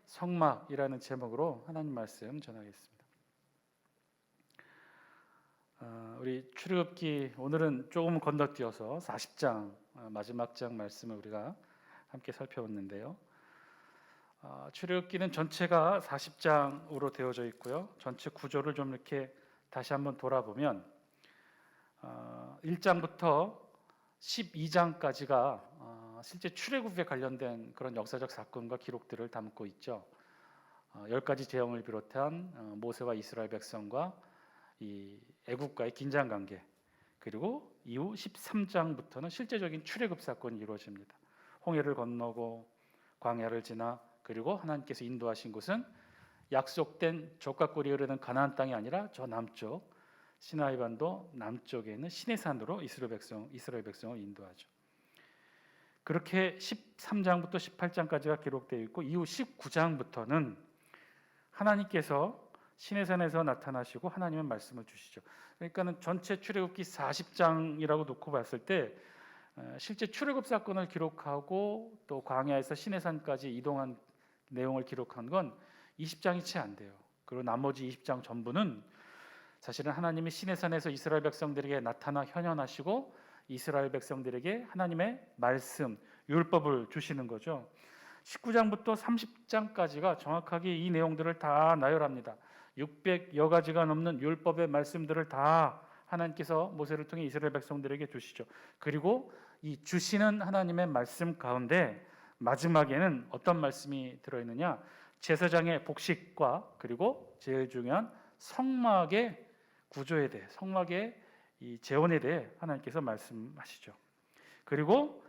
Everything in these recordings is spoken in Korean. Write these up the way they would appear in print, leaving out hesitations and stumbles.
성막이라는 제목으로 하나님 말씀 전하겠습니다. 우리 출애굽기 오늘은 조금 건너뛰어서 40장 마지막 장 말씀을 우리가 함께 살펴봤는데요. 출애굽기는 전체가 40장으로 되어져 있고요. 전체 구조를 좀 이렇게 다시 한번 돌아보면 1장부터 12장까지가 실제 출애굽에 관련된 그런 역사적 사건과 기록들을 담고 있죠. 10가지 재앙을 비롯한 모세와 이스라엘 백성과 이 애국과의 긴장 관계, 그리고 이후 13장부터는 실제적인 출애굽 사건이 이루어집니다. 홍해를 건너고 광야를 지나 그리고 하나님께서 인도하신 곳은 약속된 젖과 꿀이 흐르는 가나안 땅이 아니라 저 남쪽 시나이 반도 남쪽에 있는 시내산으로 이스라엘 백성을 인도하죠. 그렇게 13장부터 18장까지가 기록되어 있고 이후 19장부터는 하나님께서 시내산에서 나타나시고 하나님의 말씀을 주시죠. 그러니까는 전체 출애굽기 40장이라고 놓고 봤을 때 실제 출애굽 사건을 기록하고 또 광야에서 시내산까지 이동한 내용을 기록한 건 20장이 채 안 돼요. 그리고 나머지 20장 전부는 사실은 하나님이 시내산에서 이스라엘 백성들에게 나타나 현현하시고 이스라엘 백성들에게 하나님의 말씀, 율법을 주시는 거죠. 19장부터 30장까지가 정확하게 이 내용들을 다 나열합니다. 600여 가지가 넘는 율법의 말씀들을 다 하나님께서 모세를 통해 이스라엘 백성들에게 주시죠. 그리고 이 주시는 하나님의 말씀 가운데 마지막에는 어떤 말씀이 들어있느냐? 제사장의 복식과 그리고 제일 중요한 성막의 구조에 대해, 성막의 이 재원에 대해 하나님께서 말씀하시죠. 그리고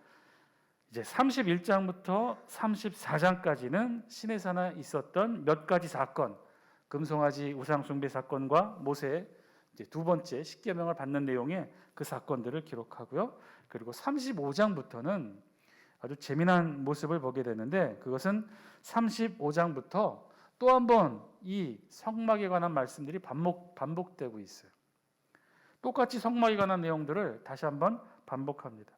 이제 31장부터 34장까지는 시내산에 있었던 몇 가지 사건, 금송아지 우상 숭배 사건과 모세의 이제 두 번째 십계명을 받는 내용의 그 사건들을 기록하고요. 그리고 35장부터는 아주 재미난 모습을 보게 되는데, 그것은 35장부터 또 한 번 이 성막에 관한 말씀들이 반복되고 있어요. 똑같이 성막에 관한 내용들을 다시 한번 반복합니다.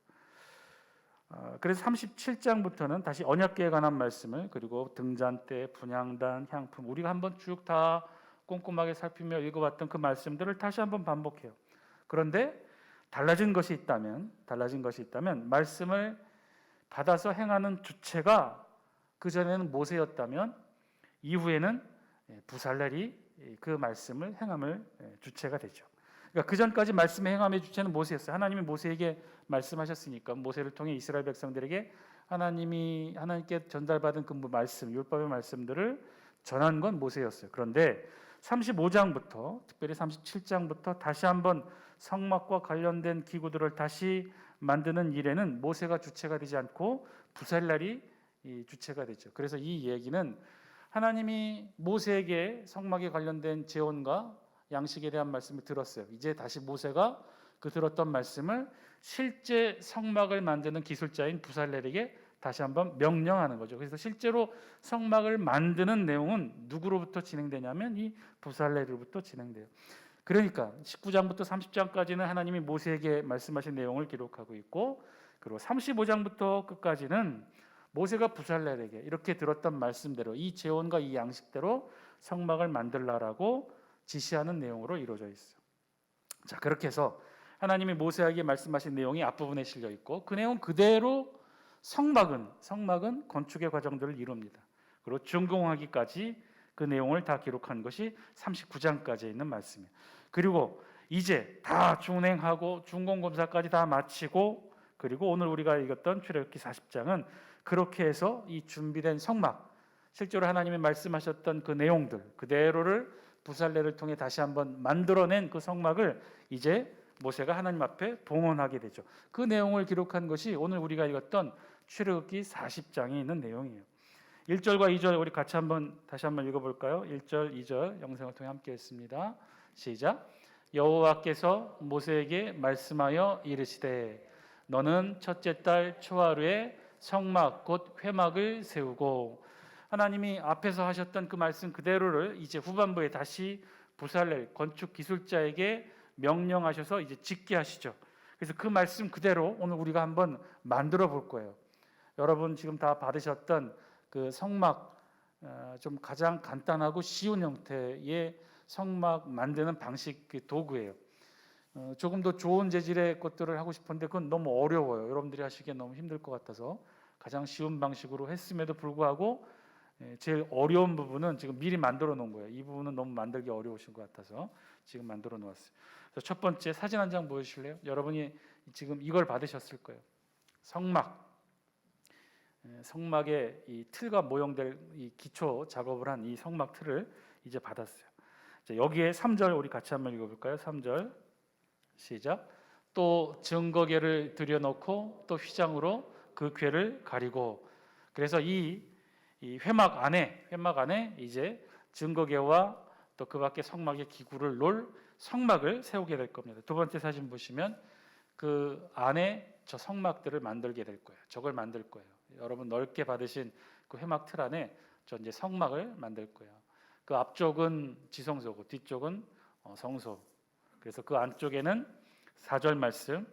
그래서 37장부터는 다시 언약궤에 관한 말씀을, 그리고 등잔대, 분향단, 향품, 우리가 한번 쭉 다 꼼꼼하게 살피며 읽어봤던 그 말씀들을 다시 한번 반복해요. 그런데 달라진 것이 있다면 말씀을 받아서 행하는 주체가 그전에는 모세였다면 이후에는 부살렐이 그 말씀을 행함을 주체가 되죠. 그러니까 그 전까지 말씀의 행함의 주체는 모세였어요. 하나님이 모세에게 말씀하셨으니까 모세를 통해 이스라엘 백성들에게 하나님께 전달받은 그 말씀, 율법의 말씀들을 전한 건 모세였어요. 그런데 35장부터, 특별히 37장부터 다시 한번 성막과 관련된 기구들을 다시 만드는 일에는 모세가 주체가 되지 않고 부살렐이 주체가 되죠. 그래서 이 얘기는 하나님이 모세에게 성막에 관련된 재원과 양식에 대한 말씀을 들었어요. 이제 다시 모세가 그 들었던 말씀을 실제 성막을 만드는 기술자인 부살렐에게 다시 한번 명령하는 거죠. 그래서 실제로 성막을 만드는 내용은 누구로부터 진행되냐면 이 부살렐으로부터 진행돼요. 그러니까 19장부터 30장까지는 하나님이 모세에게 말씀하신 내용을 기록하고 있고, 그리고 35장부터 끝까지는 모세가 부살렐에게 이렇게 들었던 말씀대로 이 재원과 이 양식대로 성막을 만들라라고 지시하는 내용으로 이루어져 있어요. 자, 그렇게 해서 하나님이 모세에게 말씀하신 내용이 앞부분에 실려 있고, 그 내용 그대로 성막은 건축의 과정들을 이룹니다. 그리고 준공하기까지 그 내용을 다 기록한 것이 39장까지에 있는 말씀이에요. 그리고 이제 다 준행하고 준공검사까지 다 마치고, 그리고 오늘 우리가 읽었던 출애굽기 40장은 그렇게 해서 이 준비된 성막, 실제로 하나님이 말씀하셨던 그 내용들 그대로를 부살렐을 통해 다시 한번 만들어낸 그 성막을 이제 모세가 하나님 앞에 봉헌하게 되죠. 그 내용을 기록한 것이 오늘 우리가 읽었던 출애굽기 40장에 있는 내용이에요. 1절과 2절 우리 같이 다시 한번 읽어볼까요? 1절, 2절 영상을 통해 함께 했습니다. 시작. 여호와께서 모세에게 말씀하여 이르시되 너는 첫째 달 초하루에 성막 곧 회막을 세우고, 하나님이 앞에서 하셨던 그 말씀 그대로를 이제 후반부에 다시 부살렐 건축 기술자에게 명령하셔서 이제 짓게 하시죠. 그래서 그 말씀 그대로 오늘 우리가 한번 만들어 볼 거예요. 여러분 지금 다 받으셨던 그 성막 좀 가장 간단하고 쉬운 형태의 성막 만드는 방식 그 도구예요. 조금 더 좋은 재질의 것들을 하고 싶은데 그건 너무 어려워요. 여러분들이 하시기엔 너무 힘들 것 같아서 가장 쉬운 방식으로 했음에도 불구하고 제일 어려운 부분은 지금 미리 만들어 놓은 거예요. 이 부분은 너무 만들기 어려우신 것 같아서 지금 만들어 놓았어요. 그래서 첫 번째 사진 한 장 보여주실래요? 여러분이 지금 이걸 받으셨을 거예요. 성막. 성막의 이 틀과 모형될 이 기초 작업을 한 이 성막 틀을 이제 받았어요. 자, 여기에 3절 우리 같이 한번 읽어볼까요? 3절 시작. 또 증거궤를 들여놓고 또 휘장으로 그 궤를 가리고. 그래서 이 회막 안에 이제 증거궤와 또 그 밖에 성막의 기구를 놓을 성막을 세우게 될 겁니다. 두 번째 사진 보시면 그 안에 저 성막들을 만들게 될 거예요. 저걸 만들 거예요. 여러분 넓게 받으신 그 회막 틀 안에 저 이제 성막을 만들 거예요. 그 앞쪽은 지성소고 뒤쪽은 성소. 그래서 그 안쪽에는 4절 말씀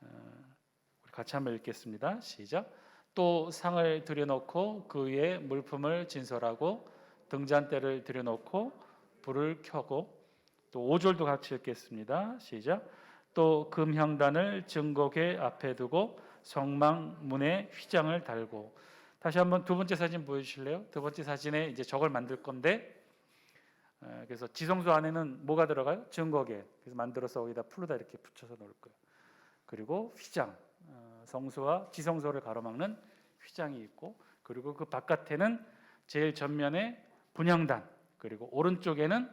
우리 같이 한번 읽겠습니다. 시작. 또 상을 들여놓고 그 위에 물품을 진설하고 등잔대를 들여놓고 불을 켜고 또 5절도 같이 읽겠습니다. 시작. 또 금향단을 증거궤 앞에 두고 성막 문에 휘장을 달고. 다시 한번 두 번째 사진 보여주실래요? 두 번째 사진에 이제 저걸 만들 건데 그래서 지성소 안에는 뭐가 들어가요? 증거궤. 그래서 만들어서 거기다 풀로다 이렇게 붙여서 놓을 거예요. 그리고 휘장, 성소와 지성소를 가로막는 휘장이 있고, 그리고 그 바깥에는 제일 전면에 분향단, 그리고 오른쪽에는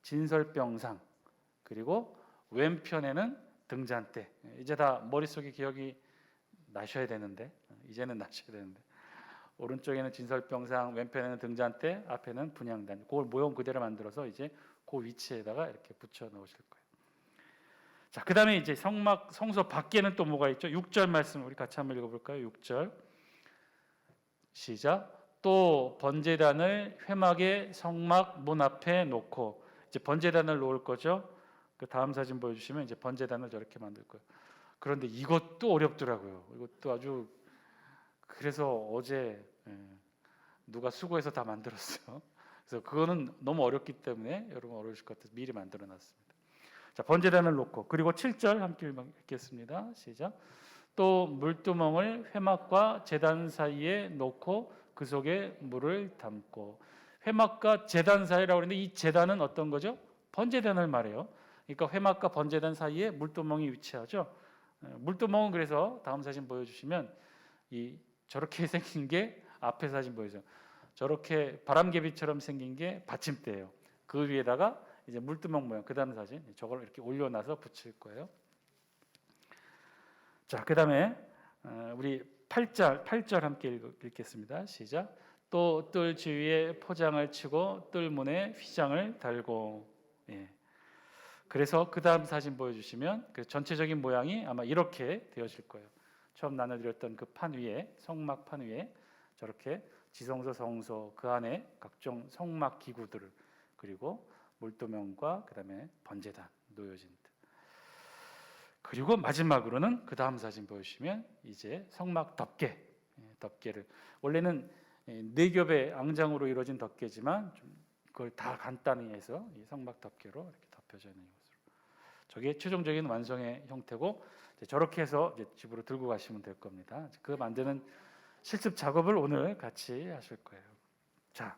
진설병상, 그리고 왼편에는 등잔대. 이제 다 머릿속에 기억이 나셔야 되는데, 이제는 나셔야 되는데, 오른쪽에는 진설병상, 왼편에는 등잔대, 앞에는 분향단. 그걸 모형 그대로 만들어서 이제 그 위치에다가 이렇게 붙여 넣으실 거예요. 자, 그다음에 이제 성소 밖에는 또 뭐가 있죠? 6절 말씀 우리 같이 한번 읽어볼까요? 6절 시작. 또 번제단을 회막의 성막 문 앞에 놓고. 이제 번제단을 놓을 거죠. 그 다음 사진 보여주시면 이제 번제단을 저렇게 만들 거예요. 그런데 이것도 어렵더라고요. 이것도 아주 그래서 어제 누가 수고해서 다 만들었어요. 그래서 그거는 너무 어렵기 때문에 여러분 어려우실 것 같아서 미리 만들어 놨습니다. 자, 번제단을 놓고 그리고 7절 함께 읽겠습니다. 시작. 또 물두멍을 회막과 제단 사이에 놓고 그 속에 물을 담고. 회막과 제단 사이라고 하는데 이 제단은 어떤 거죠? 번제단을 말해요. 그러니까 회막과 번제단 사이에 물두멍이 위치하죠. 물두멍은 그래서 다음 사진 보여주시면 이 저렇게 생긴 게 앞에 사진 보여줘. 저렇게 바람개비처럼 생긴 게 받침대예요. 그 위에다가 이제 물두멍 모양 그다음 사진 저걸 이렇게 올려놔서 붙일 거예요. 자, 그다음에 우리 8절 함께 읽겠습니다. 시작. 또 뜰 주위에 포장을 치고 뜰 문에 휘장을 달고. 예. 그래서 그다음 사진 보여주시면 그 전체적인 모양이 아마 이렇게 되어질 거예요. 처음 나눠드렸던 그 판 위에 성막 판 위에 저렇게 지성소 성소 그 안에 각종 성막 기구들 그리고 물도명과 그다음에 번제단 놓여진 듯. 그리고 마지막으로는 그 다음 사진 보여주시면 이제 성막 덮개를 원래는 4겹의 앙장으로 이루어진 덮개지만 좀 그걸 다 간단히 해서 이 성막 덮개로 이렇게 덮여져 있는 것으로 저게 최종적인 완성의 형태고 저렇게 해서 이제 집으로 들고 가시면 될 겁니다. 그 만드는 실습 작업을 오늘 같이 하실 거예요. 자,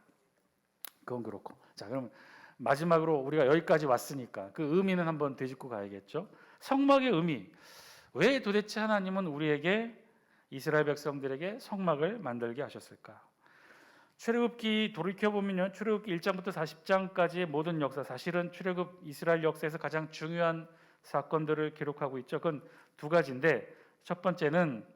그건 그렇고 자 그럼 마지막으로 우리가 여기까지 왔으니까 그 의미는 한번 되짚고 가야겠죠. 성막의 의미. 왜 도대체 하나님은 우리에게 이스라엘 백성들에게 성막을 만들게 하셨을까? 출애굽기 돌이켜보면요. 출애굽기 1장부터 40장까지의 모든 역사 사실은 출애굽 이스라엘 역사에서 가장 중요한 사건들을 기록하고 있죠. 그건 두 가지인데 첫 번째는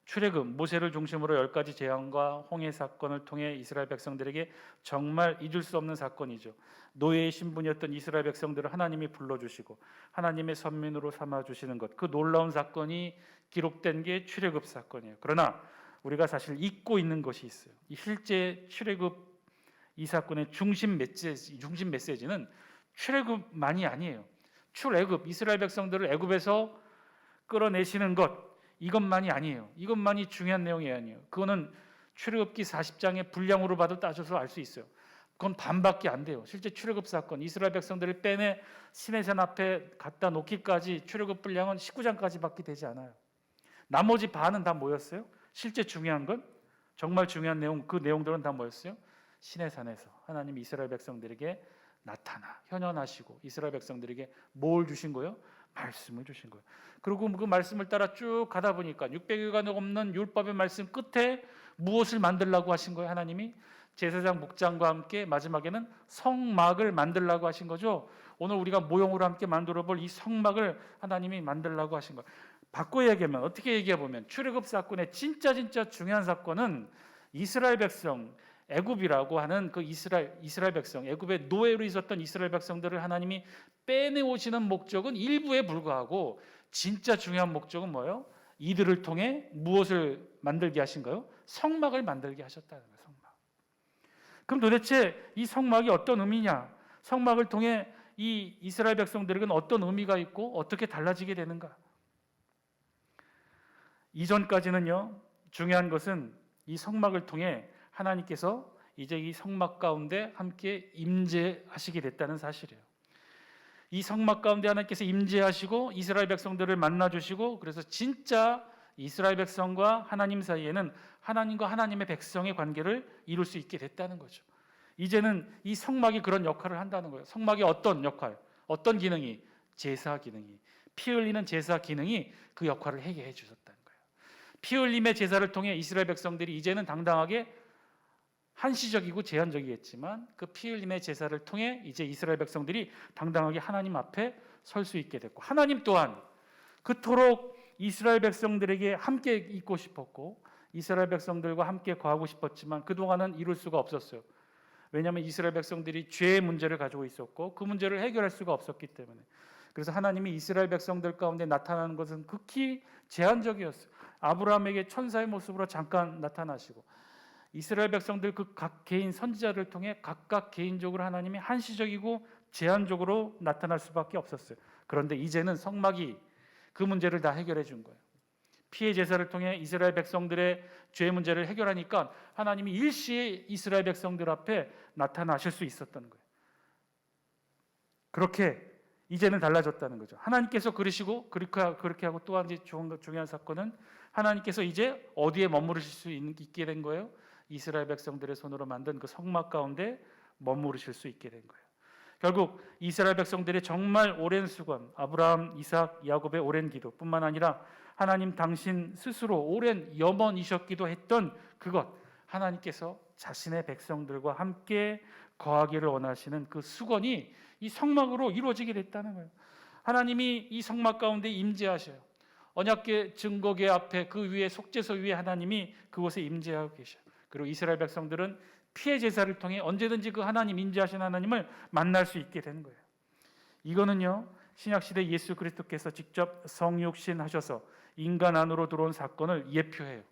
출애굽 모세를 중심으로 10가지 재앙과 홍해 사건을 통해 이스라엘 백성들에게 정말 잊을 수 없는 사건이죠. 노예의 신분이었던 이스라엘 백성들을 하나님이 불러주시고 하나님의 선민으로 삼아주시는 것, 그 놀라운 사건이 기록된 게 출애굽 사건이에요. 그러나 우리가 사실 잊고 있는 것이 있어요. 이 실제 출애굽 이 사건의 중심 메시지는 출애굽만이 아니에요. 출애굽 이스라엘 백성들을 애굽에서 끌어내시는 것 이것만이 아니에요. 이것만이 중요한 내용이 아니에요. 그거는 출애굽기 40장의 분량으로 봐도 따져서 알 수 있어요. 그건 반밖에 안 돼요. 실제 출애굽 사건, 이스라엘 백성들을 빼내 시내산 앞에 갖다 놓기까지 출애굽 분량은 19장까지밖에 되지 않아요. 나머지 반은 다 뭐였어요? 실제 중요한 건, 정말 중요한 내용, 그 내용들은 다 뭐였어요? 시내산에서 하나님이 이스라엘 백성들에게 나타나 현현하시고 이스라엘 백성들에게 뭘 주신 거예요? 말씀을 주신 거예요. 그리고 그 말씀을 따라 쭉 가다 보니까 600여가 넘는 율법의 말씀 끝에 무엇을 만들라고 하신 거예요? 하나님이 제사장 목장과 함께 마지막에는 성막을 만들라고 하신 거죠. 오늘 우리가 모형으로 함께 만들어 볼 이 성막을 하나님이 만들라고 하신 거예요. 바꿔 얘기하면, 어떻게 얘기해 보면, 출애굽 사건의 진짜 중요한 사건은 이스라엘 백성, 애굽이라고 하는 그 이스라엘 백성, 애굽의 노예로 있었던 이스라엘 백성들을 하나님이 빼내오시는 목적은 일부에 불과하고, 진짜 중요한 목적은 뭐예요? 이들을 통해 무엇을 만들게 하신가요? 성막을 만들게 하셨다는 거예요. 성막. 그럼 도대체 이 성막이 어떤 의미냐? 성막을 통해 이 이스라엘 백성들에게는 어떤 의미가 있고 어떻게 달라지게 되는가? 이전까지는요, 중요한 것은 이 성막을 통해 하나님께서 이제 이 성막 가운데 함께 임재하시게 됐다는 사실이에요. 이 성막 가운데 하나님께서 임재하시고 이스라엘 백성들을 만나주시고, 그래서 진짜 이스라엘 백성과 하나님 사이에는 하나님과 하나님의 백성의 관계를 이룰 수 있게 됐다는 거죠. 이제는 이 성막이 그런 역할을 한다는 거예요. 성막이 어떤 역할, 어떤 기능이, 제사 기능이, 피 흘리는 제사 기능이 그 역할을 해결해 주셨다는 거예요. 피 흘림의 제사를 통해 이스라엘 백성들이 이제는 당당하게, 한시적이고 제한적이겠지만 그 피 흘림의 제사를 통해 이제 이스라엘 백성들이 당당하게 하나님 앞에 설 수 있게 됐고, 하나님 또한 그토록 이스라엘 백성들에게 함께 있고 싶었고 이스라엘 백성들과 함께 거하고 싶었지만 그동안은 이룰 수가 없었어요. 왜냐하면 이스라엘 백성들이 죄의 문제를 가지고 있었고 그 문제를 해결할 수가 없었기 때문에. 그래서 하나님이 이스라엘 백성들 가운데 나타나는 것은 극히 제한적이었어요. 아브라함에게 천사의 모습으로 잠깐 나타나시고, 이스라엘 백성들 그 각 개인 선지자를 통해 각각 개인적으로 하나님이 한시적이고 제한적으로 나타날 수밖에 없었어요. 그런데 이제는 성막이 그 문제를 다 해결해 준 거예요. 피의 제사를 통해 이스라엘 백성들의 죄 문제를 해결하니까 하나님이 일시에 이스라엘 백성들 앞에 나타나실 수 있었던 거예요. 그렇게 이제는 달라졌다는 거죠. 하나님께서 그러시고, 그렇게 하고 또 한 가지 중요한 사건은 하나님께서 이제 어디에 머무르실 수 있게 된 거예요? 이스라엘 백성들의 손으로 만든 그 성막 가운데 머무르실 수 있게 된 거예요. 결국 이스라엘 백성들의 정말 오랜 수건, 아브라함, 이삭, 야곱의 오랜 기도뿐만 아니라 하나님 당신 스스로 오랜 염원이셨기도 했던 그것, 하나님께서 자신의 백성들과 함께 거하기를 원하시는 그 수건이 이 성막으로 이루어지게 됐다는 거예요. 하나님이 이 성막 가운데 임재하셔요. 언약궤 증거궤 앞에 그 위에 속죄소 위에 하나님이 그곳에 임재하고 계셔요. 그리고 이스라엘 백성들은 피의 제사를 통해 언제든지 그 하나님, 임재하신 하나님을 만날 수 있게 되는 거예요. 이거는요, 신약시대 예수 그리스도께서 직접 성육신하셔서 인간 안으로 들어온 사건을 예표해요.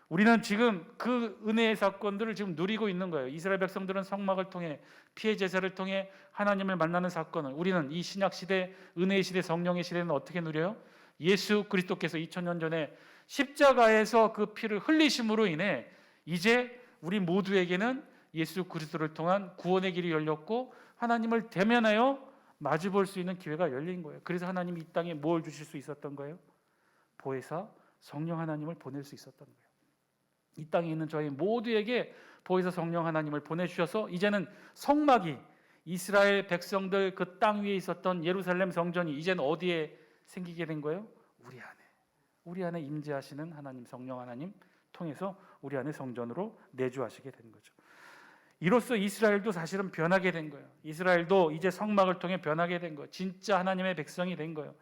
우리는 지금 그 은혜의 사건들을 지금 누리고 있는 거예요. 이스라엘 백성들은 성막을 통해, 피의 제사를 통해 하나님을 만나는 사건을, 우리는 이 신약시대, 은혜의 시대, 성령의 시대는 어떻게 누려요? 예수 그리스도께서 2000년 전에 십자가에서 그 피를 흘리심으로 인해 이제 우리 모두에게는 예수 그리스도를 통한 구원의 길이 열렸고 하나님을 대면하여 마주볼 수 있는 기회가 열린 거예요. 그래서 하나님이 이 땅에 뭘 주실 수 있었던 거예요? 보혜사 성령 하나님을 보낼 수 있었던 거예요. 이 땅에 있는 저희 모두에게 보혜사 성령 하나님을 보내주셔서 이제는 성막이, 이스라엘 백성들 그 땅 위에 있었던 예루살렘 성전이 이제는 어디에 생기게 된 거예요? 우리 안에 임재하시는 하나님, 성령 하나님 통해서 우리 안에 성전으로 내주하시게 된 거죠. 이로써 이스라엘도 사실은 변하게 된 거예요. 이스라엘도 이제 성막을 통해 변하게 된 거예요. 진짜 하나님의 백성이 된 거예요.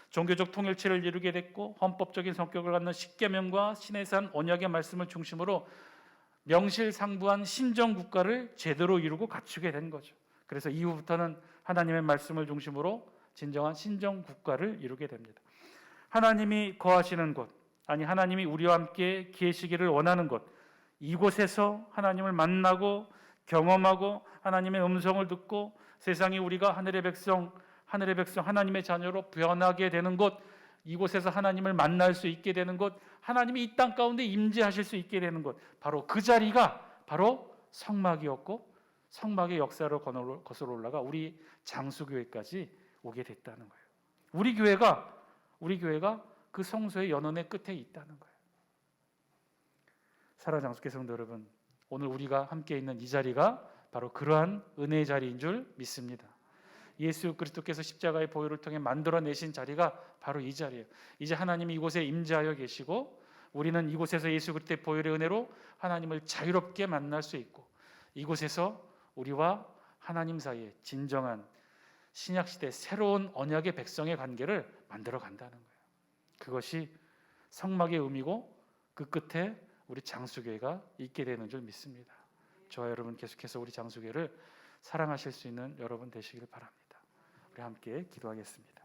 종교적 통일체를 이루게 됐고 헌법적인 성격을 갖는 십계명과 시내산 언약의 말씀을 중심으로 명실상부한 신정국가를 제대로 이루고 갖추게 된 거죠. 그래서 이후부터는 하나님의 말씀을 중심으로 진정한 신정국가를 이루게 됩니다. 하나님이 거하시는 곳, 아니 하나님이 우리와 함께 계시기를 원하는 곳, 이곳에서 하나님을 만나고 경험하고 하나님의 음성을 듣고 세상이 우리가 하늘의 백성 하나님의 자녀로 변하게 되는 곳, 이곳에서 하나님을 만날 수 있게 되는 곳, 하나님이 이 땅 가운데 임재하실 수 있게 되는 곳, 바로 그 자리가 바로 성막이었고 성막의 역사로 거슬러 올라가 우리 장수교회까지 오게 됐다는 거예요. 우리 교회가 그 성소의 연원의 끝에 있다는 거예요. 사랑하는 장수교 성도 여러분, 오늘 우리가 함께 있는 이 자리가 바로 그러한 은혜의 자리인 줄 믿습니다. 예수 그리스도께서 십자가의 보혈을 통해 만들어내신 자리가 바로 이 자리예요. 이제 하나님이 이곳에 임재하여 계시고 우리는 이곳에서 예수 그리스도의 보혈의 은혜로 하나님을 자유롭게 만날 수 있고 이곳에서 우리와 하나님 사이에 진정한 신약시대 새로운 언약의 백성의 관계를 만들어 간다는 거예요. 그것이 성막의 의미고 그 끝에 우리 장수교회가 있게 되는 줄 믿습니다. 저와 여러분 계속해서 우리 장수교회를 사랑하실 수 있는 여러분 되시길 바랍니다. 우리 함께 기도하겠습니다.